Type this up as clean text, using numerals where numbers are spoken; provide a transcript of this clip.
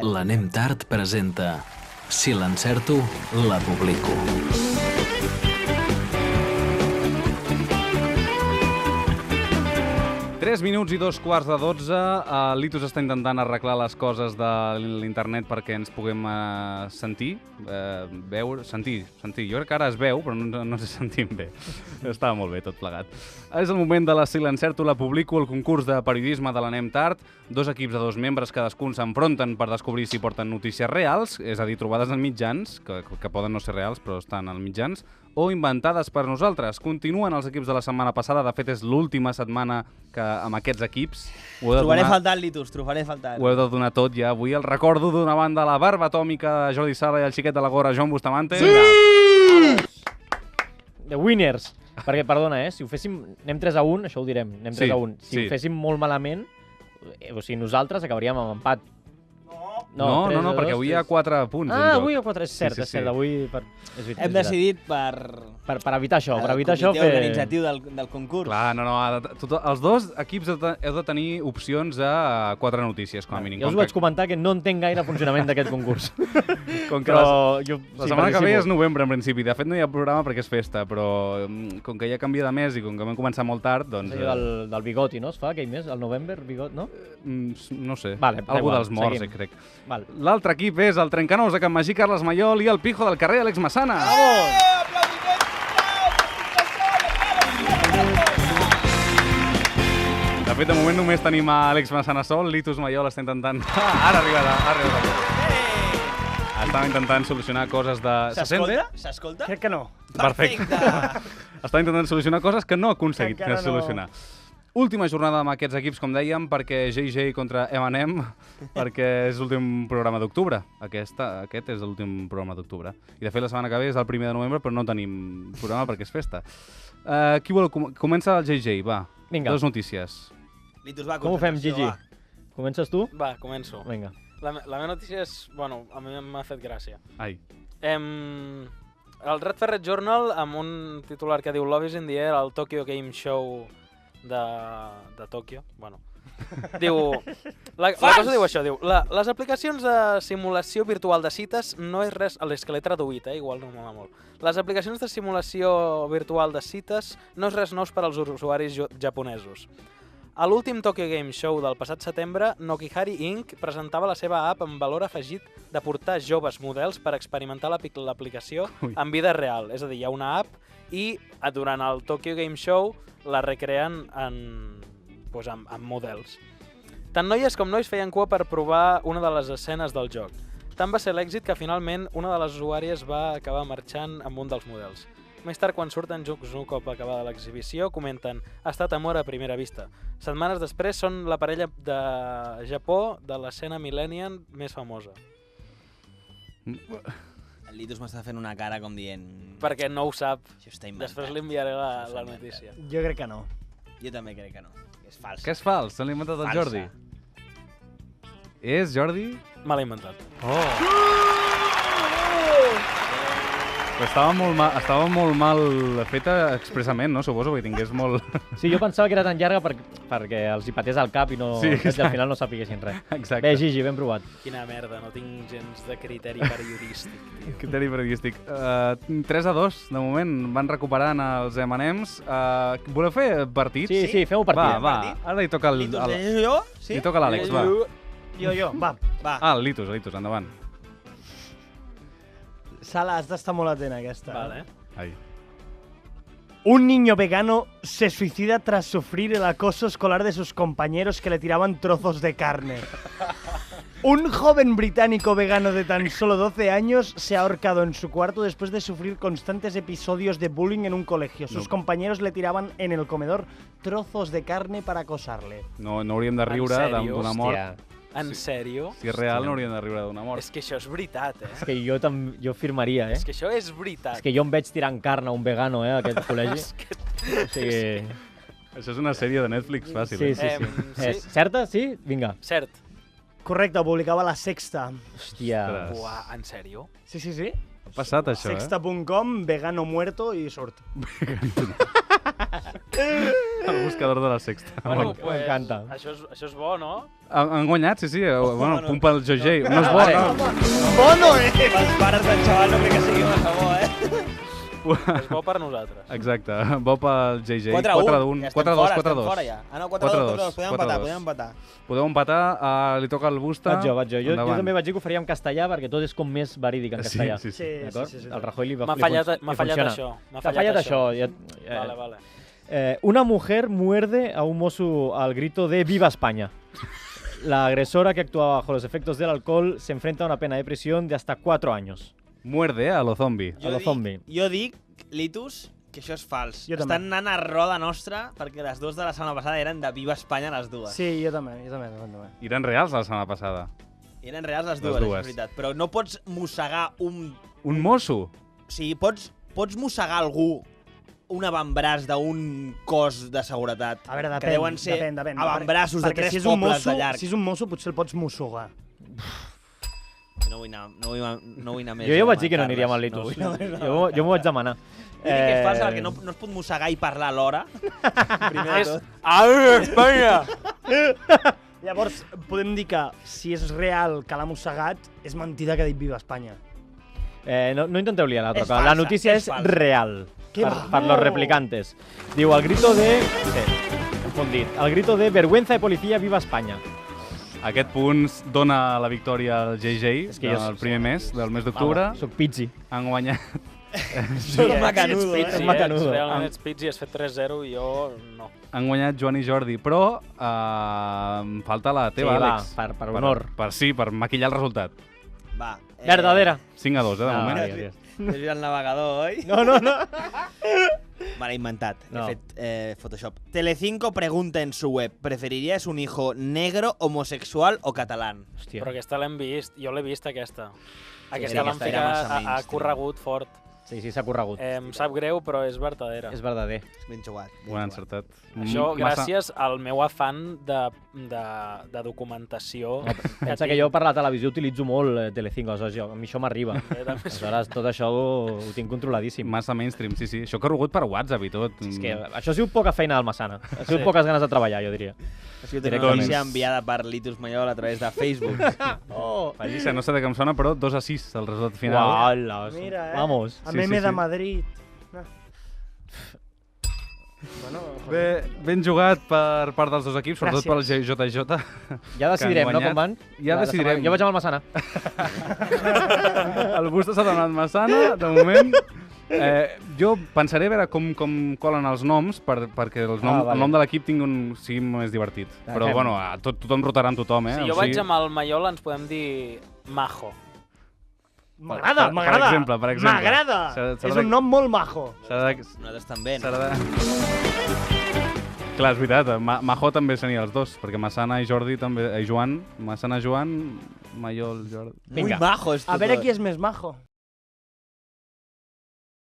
L'Anem Tard presenta Si l'encerto, la publico. 3 minuts i 2:15. L'Itus està intentant arreglar les coses de l'internet perquè ens puguem sentir, veure, sentir. Jo crec que ara es veu, però no ens sentim bé. Estava molt bé tot plegat. És el moment de la Si l'encerto, la publico, el concurs de periodisme de l'Anem Tard. 2 equips de 2 membres, cadascun s'enfronten per descobrir si porten notícies reals, és a dir, trobades en mitjans, que poden no ser reals, però estan als mitjans, o inventades per nosaltres. Continuen els equips de la setmana passada, de fet és l'última setmana que amb aquests equips trobaré faltant, Litus, trobaré faltant. Ho heu de donar tot ja avui. El recordo d'una banda, la Barba Atòmica de Jordi Sala i el xiquet de la Gora, Joan Bustamante. Sí! The winners. Perquè, perdona, si ho féssim... Anem 3-1, això ho direm, anem 3-1. Si ho féssim molt malament, o sigui, nosaltres acabaríem amb empat. No, perquè avui hi ha 4 punts. Avui hi ha 4, és cert, és cert. Avui hem decidit per evitar això, el comitè organitzatiu del concurs. Clar, els dos equips heu de tenir opcions a 4 notícies, com a mínim. Jo us vaig comentar que no entenc gaire el funcionament d'aquest concurs. La setmana que ve és novembre, en principi. De fet, no hi ha programa perquè és festa, però com que ja canvia de mes i com que vam començar molt tard, doncs... Del bigoti, no? Es fa aquell mes, el novembre, bigot, no? No sé. Algú dels morts, crec. L'altre equip és el Trencanous de Can Magí, Carles Mayol, i el Pijo del carrer, Àlex Massana. De fet, de moment només tenim a Àlex Massana sol, l'Itus Mayol està intentant... Ara arriba. Estava intentant solucionar coses de... S'escolta? Crec que no. Perfecte. Estava intentant solucionar coses que no ha aconseguit solucionar. Última jornada amb aquests equips, com dèiem, perquè JJ contra M&M, perquè és l'últim programa d'octubre. Aquest és l'últim programa d'octubre. I de fet la setmana que ve és el 1 de novembre, però no tenim programa perquè és festa. Qui vol començar el JJ? Va, vinga. 2 notícies. Litus, va, com ho fem, Gigi? Comences tu? Va, començo. Vinga. La meva notícia és... Bueno, a mi m'ha fet gràcia. Ai. El Red Ferret Journal, amb un titular que diu Love is in the air, el Tokyo Game Show de Tòquio, bueno, diu... La cosa diu això, diu... Les aplicacions de simulació virtual de cites no és res... És que l'he traduït, igual no m'ha molt. Les aplicacions de simulació virtual de cites no és res nous per als usuaris japonesos. A l'últim Tokyo Game Show del passat setembre, Nokihari Inc. presentava la seva app amb valor afegit de portar joves models per experimentar l'aplicació en vida real. És a dir, hi ha una app i durant el Tokyo Game Show la recreen amb models. Tant noies com nois feien cua per provar una de les escenes del joc. Tant va ser l'èxit que finalment una de les usuàries va acabar marxant amb un dels models. Més tard, quan surten jocs un cop acabada l'exhibició, comenten «Ha estat amor a primera vista». Setmanes després són la parella de Japó de l'escena millennial més famosa. El Litus m'està fent una cara com dient... Perquè no ho sap. Després li enviaré la notícia. Jo crec que no. Jo també crec que no. És falsa. Que és fals? Se l'ha inventat el Jordi? És, Jordi? Me l'he inventat. Però estava molt mal feta expressament, no? Suposo que tingués molt... Sí, jo pensava que era tan llarga perquè els hi patés al cap i al final no sapiguessin res. Exacte. Bé, Gigi, ben provat. Quina merda, no tinc gens de criteri periodístic. Criteri periodístic. 3-2, de moment, van recuperant els M&M's. Voleu fer partit? Sí, fem-ho partit. Va. Ara li toca el... Litus, jo? Sí? Li toca l'Àlex, va. Jo, va. El Litus, endavant. Sala, has d'estar molt atent a aquesta. Vale. Ai. Un niño vegano se suicida tras sufrir el acoso escolar de sus compañeros que le tiraban trozos de carne. Un joven británico vegano de tan solo 12 años se ha ahorcado en su cuarto después de sufrir constantes episodios de bullying en un colegio. Sus compañeros le tiraban en el comedor trozos de carne para acosarle. No hauríem de riure d'una mort. En sèrio? Si és real, no hauríem de riure d'una mort. És que això és veritat, És que jo firmaria, És que això és veritat. És que jo em veig tirant carn a un vegano, a aquest col·legi. O sigui... Això és una sèrie de Netflix fàcil, Sí. Certa? Sí? Vinga. Cert. Correcte, ho publicava La Sexta. Hòstia. Uah, en sèrio? Sí. Ha passat això, Sexta.com, vegano muerto i surt. El buscador de la Sexta. Bueno, m'encanta. Això és bo, no? Han guanyat, sí. Bueno, punt pel Jojei. No és bo, no? Bono, Els pares del xaval no crec que sigui massa bo, És bo per nosaltres. Exacte. Bo pel JJ. 4-1. 4-2. Ja 4-2. fora, ja. Ah, no, 4-2. Podem empatar. Podeu empatar. Li toca el Busta. Vaig jo. Jo també vaig dir que ho faria en castellà perquè tot és com més verídic en castellà. Sí. D'acord? sí. El Rajoy li va M'ha fallat això. T'ha fallat això. Vale. Una mujer muerde a un mozo al grito de ¡Viva España! La agresora que actúa bajo los efectos del alcohol se enfrenta a una pena de prisión de hasta 4 años. Muerde, a lo zombie. A lo zombie. Jo dic, Litus, que això és fals. Jo també. Estan anant a roda nostra perquè les dues de la setmana passada eren de Viva Espanya les dues. Sí, jo també. I eren reals la setmana passada. Eren reals les Les dues, dues. és veritat. Però no pots mossegar un... Un mosso? O sigui, pots mossegar algú un avantbraç d'un cos de seguretat. A veure, que deuen ser depèn. avantbraços de Perquè 3 pobles de llarg. Si és un mosso, potser el pots mossegar. No vull anar més. Jo ja ho vaig dir que no aniria amb el Litu. Jo m'ho vaig demanar. Jo dic que és fals, que no es pot mossegar i parlar alhora. Primer de tot. Espanya! Llavors, podem dir que si és real que l'ha mossegat, és mentida que ha dit Viva Espanya. No intenteu liar l'altra És cosa. falsa, La notícia és és falsa. real. Què Per los replicantes. Diu, el grito de... Sí, confundit. El grito de vergüenza de policía, viva España. Aquest punt dona la victòria al JJ És que jo del primer mes, del mes d'octubre. Soc pizzi. Han guanyat. Són macanudo, És Si macanudo. realment ets pizzi i has fet 3-0 i jo no. Han guanyat Joan i Jordi, però em falta la teva, Sí, va, Àlex. per honor. Per maquillar el resultat. Va. Verdadera. 5-2, de moment. Adiós. Has vist el navegador, oi? No. Me l'he inventat. No. He fet Photoshop. Telecinco pregunta en su web: ¿preferirías un hijo negro, homosexual o catalán? Hòstia. Però aquesta l'hem vist, jo l'he vist aquesta. Aquesta sí, l'han aquesta era ficat, massa ha mainstream. corregut fort. Sí, s'ha corregut. Em sap greu, però és verdadera. És verdader. Ben jugat. Ho han encertat. Això gràcies al meu afan de documentació. Pensa que jo per la televisió utilitzo molt Telecinco, aleshores a mi això m'arriba. Aleshores tot això ho tinc controladíssim. Massa mainstream, sí. Això ha corregut per WhatsApp i tot. És que això ha sigut poca feina del Massana. Ha sigut poques ganes de treballar, jo diria. Ha sigut una Doncs- notícia enviada per Litus Mayol a través de Facebook. Oh! Fallissa, no sé de què em sona, però 2-6 el resultat final. Uala, Mira, vamos. A Sí, meme sí, de sí. Madrid. Bueno, Bé, ben jugat per part dels dos equips, sobretot pel Gràcies. JJ. Ja decidirem, no, com van? Ja La decidirem. setmana- Jo vaig amb el Massana. El Busta s'ha donat Massana, de moment. Jo pensaré a veure com colen els noms perquè el nom de l'equip sigui més divertit. Però, Fem. bueno, tothom rotarà amb tothom, eh? Si jo vaig amb el Mayol ens podem dir Majo. M'agrada, Per m'agrada. exemple, per exemple. M'agrada. S'ha És de- un nom molt majo. Nosaltres també. Clar, és veritat, Majo també seria els dos, perquè Massana i Jordi també... Joan, Massana Joan, Mayol Jordi... Muy majo és A veure qui és més majo.